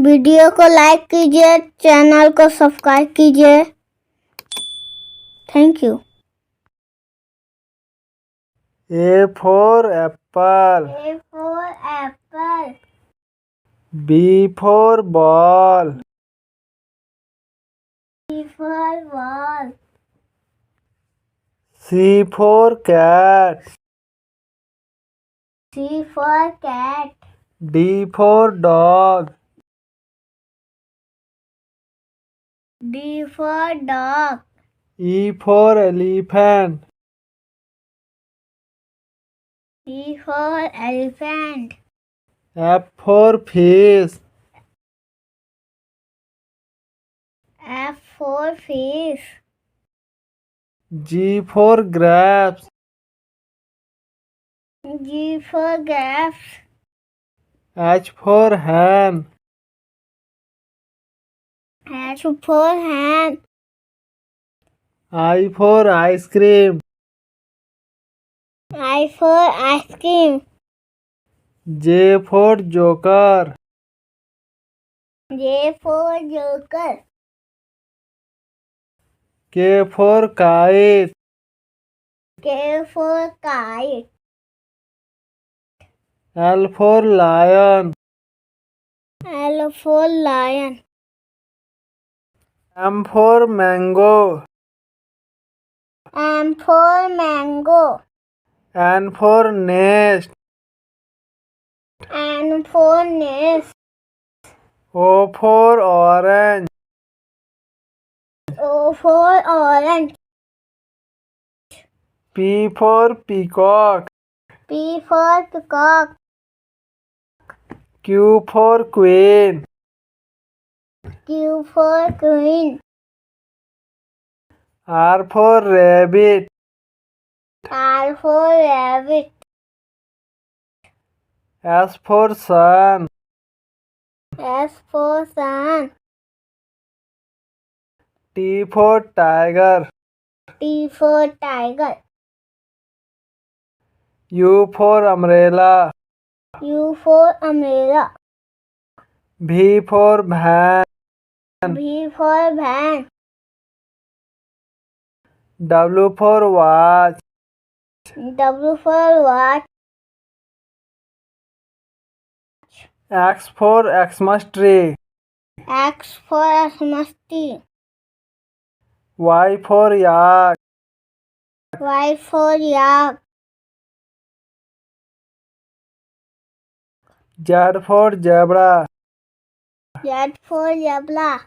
Video को like कीजिए, channel को सब्सक्राइब कीजिए। Thank you. A for apple. A for apple. B for ball. B for ball. C for cat. C for cat. D for dog. D for dog. E for elephant. E for elephant. F for fish. F for fish. G for grapes. G for grapes. H for hen. H for hen. I for ice cream. I for ice cream. J for joker. J for joker. K for kite. K for kite. L for lion. L for lion. M for mango. M for mango. N for nest. N for nest. O for orange. O for orange. P for peacock. P for peacock. Q for queen. Q for queen. R for rabbit. R for rabbit. S for sun. S for sun. T for tiger. T for tiger. U for umbrella. U for umbrella. V for van. V for van. W for watch. W for watch. X for Xmas tree. X for Xmas tree. Y for yak. Y for yak. Z for zebra. Z for zebra.